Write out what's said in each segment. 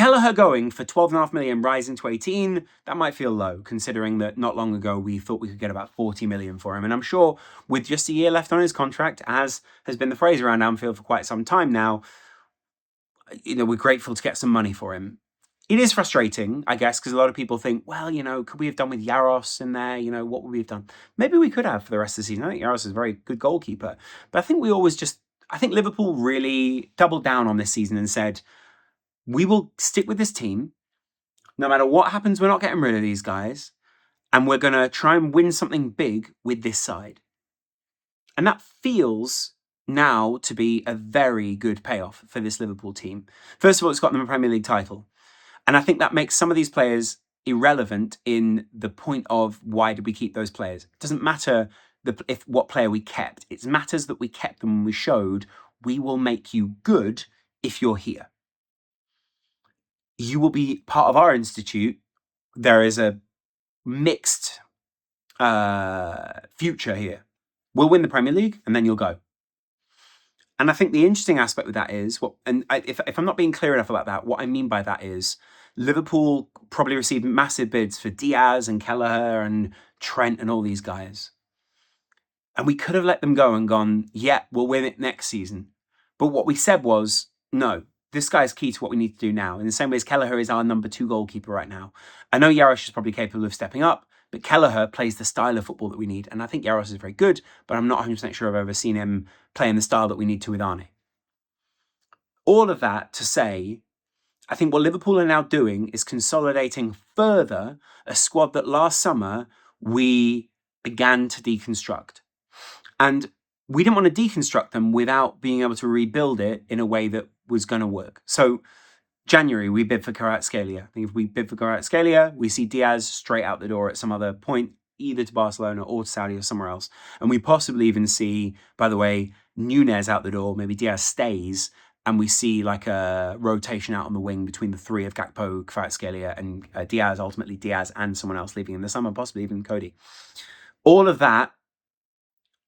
Kelleher going for 12.5 million, rising to 18, that might feel low, considering that not long ago we thought we could get about 40 million for him. And I'm sure with just a year left on his contract, as has been the phrase around Anfield for quite some time now, we're grateful to get some money for him. It is frustrating, I guess, because a lot of people think, well, could we have done with Jaros in there? What would we have done? Maybe we could have for the rest of the season. I think Jaros is a very good goalkeeper. But I think I think Liverpool really doubled down on this season and said, we will stick with this team. No matter what happens, we're not getting rid of these guys. And we're going to try and win something big with this side. And that feels now to be a very good payoff for this Liverpool team. First of all, it's got them a Premier League title. And I think that makes some of these players irrelevant in the point of why did we keep those players. It doesn't matter what player we kept. It matters that we kept them and we showed we will make you good if you're here. You will be part of our institute. There is a mixed future here. We'll win the Premier League and then you'll go. And I think the interesting aspect with that is, if I'm not being clear enough about that, what I mean by that is Liverpool probably received massive bids for Diaz and Kelleher and Trent and all these guys. And we could have let them go and gone, yeah, we'll win it next season. But what we said was, no, this guy is key to what we need to do now. In the same way as Kelleher is our number 2 goalkeeper right now. I know Jaros is probably capable of stepping up, but Kelleher plays the style of football that we need. And I think Jaros is very good, but I'm not 100% sure I've ever seen him playing the style that we need to with Arne. All of that to say, I think what Liverpool are now doing is consolidating further a squad that last summer we began to deconstruct. And we didn't want to deconstruct them without being able to rebuild it in a way that was going to work. So January, we bid for Kvaratskhelia. I think if we bid for Kvaratskhelia, we see Diaz straight out the door at some other point, either to Barcelona or to Saudi or somewhere else. And we possibly even see, by the way, Nunez out the door, maybe Diaz stays, and we see like a rotation out on the wing between the 3 of Gakpo, Kvaratskhelia, and Diaz, ultimately Diaz and someone else leaving in the summer, possibly even Cody. All of that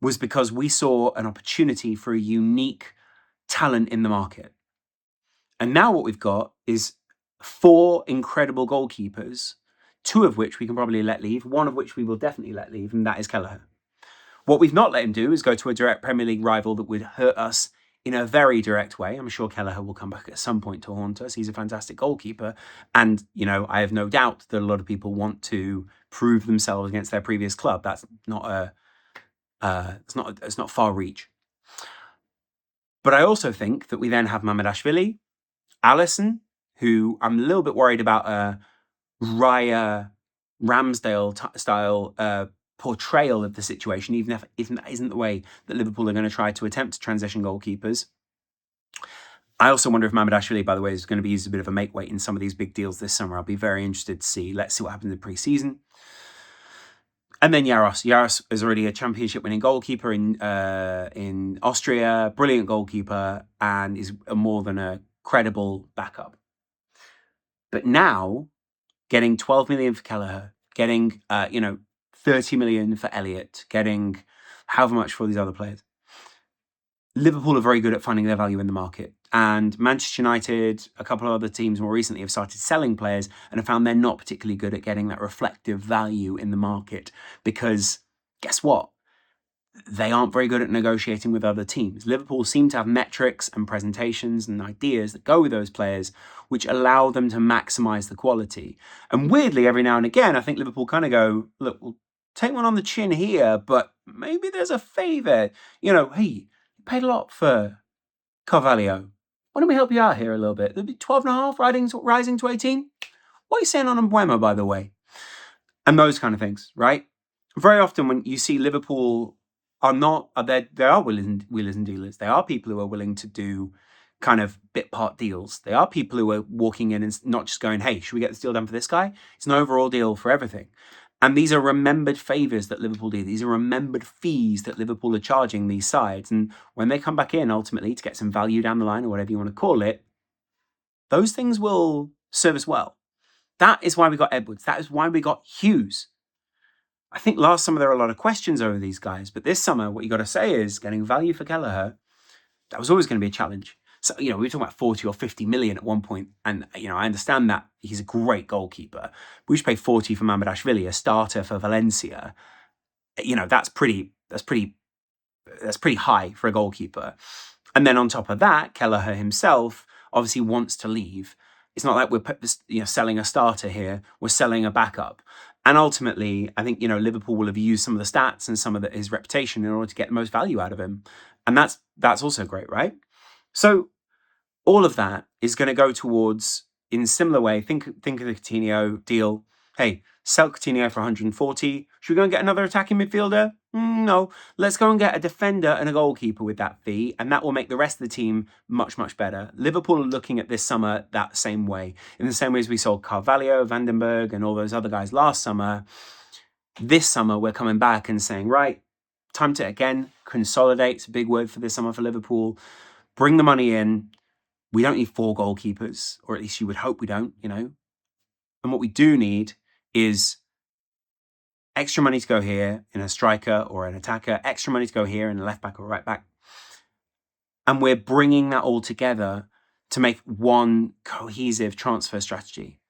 was because we saw an opportunity for a unique talent in the market. And now what we've got is 4 incredible goalkeepers, 2 of which we can probably let leave, 1 of which we will definitely let leave, and that is Kelleher. What we've not let him do is go to a direct Premier League rival that would hurt us in a very direct way. I'm sure Kelleher will come back at some point to haunt us. He's a fantastic goalkeeper. And, I have no doubt that a lot of people want to prove themselves against their previous club. That's not it's not far reach. But I also think that we then have Mamardashvili, Alisson, who I'm a little bit worried about a Raya Ramsdale style portrayal of the situation, even if that isn't the way that Liverpool are going to try to attempt to transition goalkeepers. I also wonder if Mamardashvili, by the way, is going to be used a bit of a make weight in some of these big deals this summer. I'll be very interested to see. Let's see what happens in pre-season. And then Jaros. Jaros is already a championship-winning goalkeeper in Austria, brilliant goalkeeper, and is more than a credible backup. But now, getting 12 million for Kelleher, getting 30 million for Elliott, getting however much for these other players. Liverpool are very good at finding their value in the market. And Manchester United, a couple of other teams more recently have started selling players and have found they're not particularly good at getting that reflective value in the market. Because guess what? They aren't very good at negotiating with other teams. Liverpool seem to have metrics and presentations and ideas that go with those players, which allow them to maximise the quality. And weirdly, every now and again, I think Liverpool kind of go, look, we'll take one on the chin here, but maybe there's a favour. Hey, you paid a lot for Carvalho. Why don't we help you out here a little bit? There'll be 12.5 rising to 18. What are you saying on Mbeumo, by the way? And those kind of things, right? Very often when you see Liverpool they are wheelers and dealers. They are people who are willing to do kind of bit part deals. They are people who are walking in and not just going, hey, should we get this deal done for this guy? It's an overall deal for everything. And these are remembered favours that Liverpool do. These are remembered fees that Liverpool are charging these sides. And when they come back in, ultimately, to get some value down the line or whatever you want to call it, those things will serve us well. That is why we got Edwards. That is why we got Hughes. I think last summer there were a lot of questions over these guys. But this summer, what you got to say is getting value for Kelleher, that was always going to be a challenge. So, we were talking about 40 or 50 million at one point, and I understand that he's a great goalkeeper. We should pay 40 for Mamardashvili, a starter for Valencia. That's pretty high for a goalkeeper. And then on top of that, Kelleher himself obviously wants to leave. It's not like we're selling a starter here. We're selling a backup. And ultimately, I think Liverpool will have used some of the stats and some of his reputation in order to get the most value out of him, and that's also great, right? So all of that is going to go towards, in a similar way, think of the Coutinho deal. Hey, sell Coutinho for 140. Should we go and get another attacking midfielder? No. Let's go and get a defender and a goalkeeper with that fee, and that will make the rest of the team much, much better. Liverpool are looking at this summer that same way. In the same way as we sold Carvalho, Vandenberg, and all those other guys last summer, this summer we're coming back and saying, right, time to, again, consolidate. It's a big word for this summer for Liverpool. Bring the money in. We don't need 4 goalkeepers, or at least you would hope we don't, And what we do need is extra money to go here in a striker or an attacker, extra money to go here in a left back or right back. And we're bringing that all together to make one cohesive transfer strategy.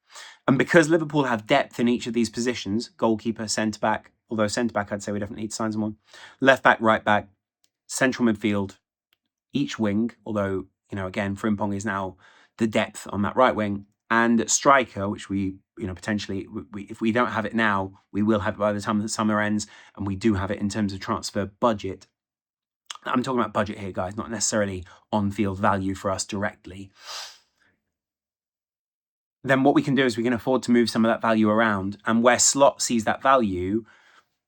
And because Liverpool have depth in each of these positions, goalkeeper, centre-back, although centre-back I'd say we definitely need to sign someone, left back, right back, central midfield, each wing, although, again, Frimpong is now the depth on that right wing, and striker, which we, potentially, if we don't have it now, we will have it by the time the summer ends, and we do have it in terms of transfer budget. I'm talking about budget here, guys, not necessarily on-field value for us directly. Then what we can do is we can afford to move some of that value around, and where Slot sees that value,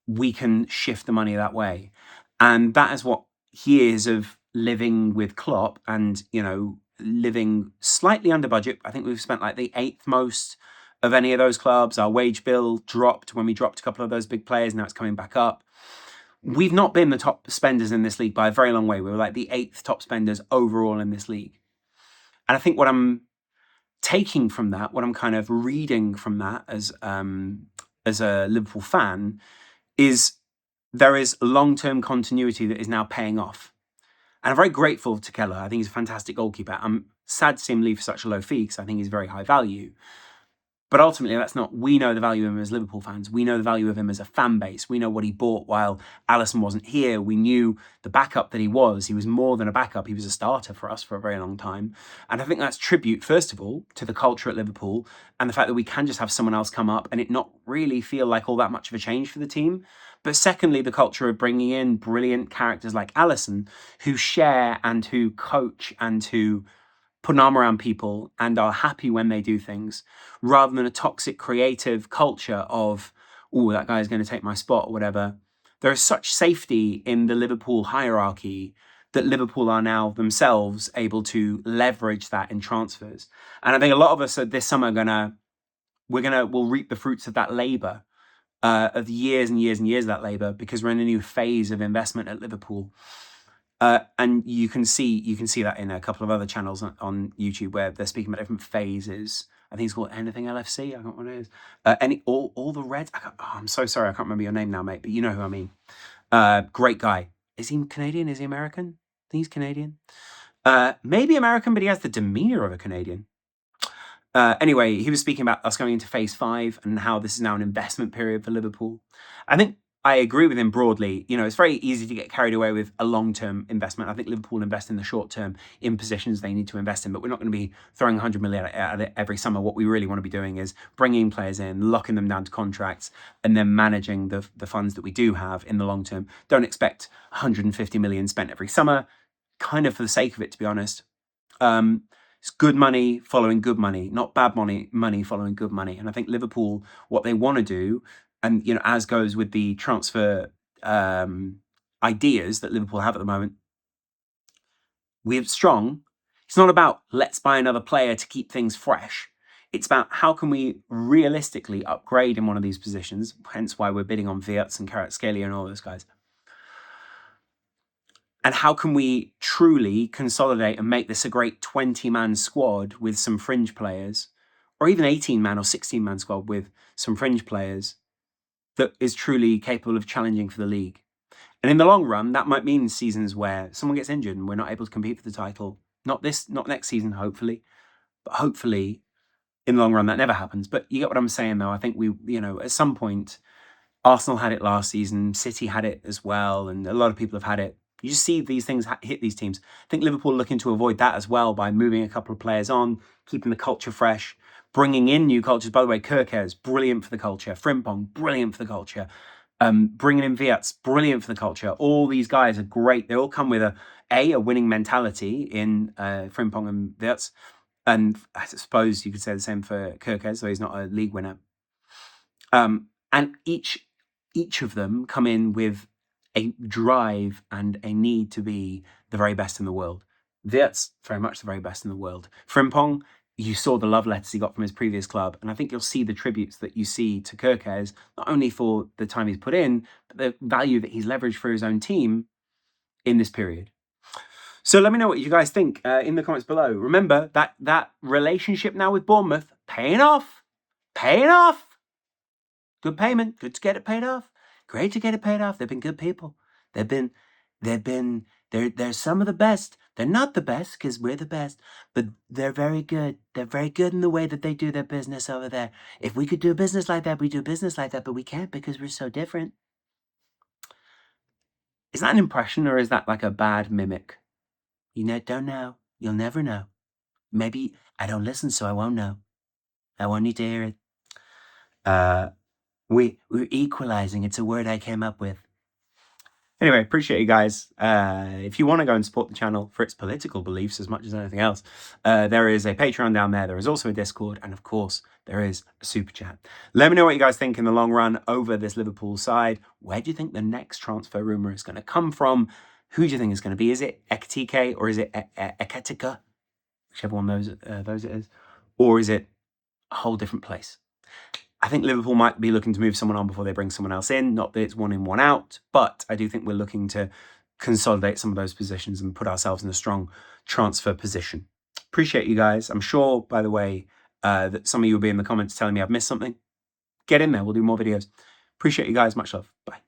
we can shift the money that way. And that is what years of living with Klopp and, living slightly under budget. I think we've spent like the 8th most of any of those clubs. Our wage bill dropped when we dropped a couple of those big players. Now it's coming back up. We've not been the top spenders in this league by a very long way. We were like the 8th top spenders overall in this league. And I think what I'm taking from that, what I'm kind of reading from that as a Liverpool fan, is there is long-term continuity that is now paying off. And I'm very grateful to Kelleher. I think he's a fantastic goalkeeper. I'm sad to see him leave for such a low fee because I think he's very high value. But ultimately, we know the value of him as Liverpool fans. We know the value of him as a fan base. We know what he bought while Alisson wasn't here. We knew the backup that he was. He was more than a backup. He was a starter for us for a very long time. And I think that's tribute, first of all, to the culture at Liverpool and the fact that we can just have someone else come up and it not really feel like all that much of a change for the team. But secondly, the culture of bringing in brilliant characters like Alisson who share and who coach and who put an arm around people and are happy when they do things, rather than a toxic creative culture of, oh, that guy's going to take my spot or whatever. There is such safety in the Liverpool hierarchy that Liverpool are now themselves able to leverage that in transfers. And I think a lot of us this summer we'll reap the fruits of that labour, of years and years and years of that labour, because we're in a new phase of investment at Liverpool. And you can see that in a couple of other channels on YouTube where they're speaking about different phases. I think it's called Anything LFC. I don't know what it is. All the Reds. I'm so sorry, I can't remember your name now, mate. But you know who I mean. Great guy. Is he Canadian? Is he American? I think he's Canadian. Maybe American, but he has the demeanor of a Canadian. Anyway, he was speaking about us going into phase 5 and how this is now an investment period for Liverpool. I think I agree with him broadly. It's very easy to get carried away with a long-term investment. I think Liverpool invest in the short term in positions they need to invest in, but we're not going to be throwing 100 million at it every summer. What we really want to be doing is bringing players in, locking them down to contracts, and then managing the funds that we do have in the long term. Don't expect 150 million spent every summer, kind of for the sake of it, to be honest. It's good money following good money, not bad money following good money. And I think Liverpool, what they want to do, and as goes with the transfer ideas that Liverpool have at the moment, we're strong. It's not about let's buy another player to keep things fresh. It's about how can we realistically upgrade in one of these positions, hence why we're bidding on Wirtz and Kvaratskhelia and all those guys. And how can we truly consolidate and make this a great 20-man squad with some fringe players, or even 18-man or 16-man squad with some fringe players that is truly capable of challenging for the league? And in the long run, that might mean seasons where someone gets injured and we're not able to compete for the title. Not next season, hopefully. But hopefully, in the long run, that never happens. But you get what I'm saying, though. I think at some point, Arsenal had it last season, City had it as well, and a lot of people have had it. You just see these things hit these teams. I think Liverpool are looking to avoid that as well by moving a couple of players on, keeping the culture fresh, bringing in new cultures. By the way, Kirkers, brilliant for the culture. Frimpong, brilliant for the culture. Bringing in Viats, brilliant for the culture. All these guys are great. They all come with a winning mentality in Frimpong and Viats. And I suppose you could say the same for Kirkers, though he's not a league winner. And each of them come in with a drive and a need to be the very best in the world. That's very much the very best in the world. Frimpong, you saw the love letters he got from his previous club, and I think you'll see the tributes that you see to Kirkes, not only for the time he's put in, but the value that he's leveraged for his own team in this period. So let me know what you guys think in the comments below. Remember that relationship now with Bournemouth, paying off. Good payment. Good to get it paid off. Great to get it paid off. They've been good people. They're some of the best. They're not the best because we're the best, but they're very good. They're very good in the way that they do their business over there. If we could do business like that, we do business like that, but we can't because we're so different. Is that an impression or is that like a bad mimic? You don't know. You'll never know. Maybe I don't listen, so I won't know. I won't need to hear it. We're equalizing. It's a word I came up with. Anyway, appreciate you guys. If you want to go and support the channel for its political beliefs as much as anything else, there is a Patreon down there. There is also a Discord. And of course, there is a Super Chat. Let me know what you guys think in the long run over this Liverpool side. Where do you think the next transfer rumour is going to come from? Who do you think is going to be? Is it Ekatike or is it Ekatika? Whichever one those it is. Or is it a whole different place? I think Liverpool might be looking to move someone on before they bring someone else in. Not that it's one in, one out, but I do think we're looking to consolidate some of those positions and put ourselves in a strong transfer position. Appreciate you guys. I'm sure, by the way, that some of you will be in the comments telling me I've missed something. Get in there. We'll do more videos. Appreciate you guys. Much love. Bye.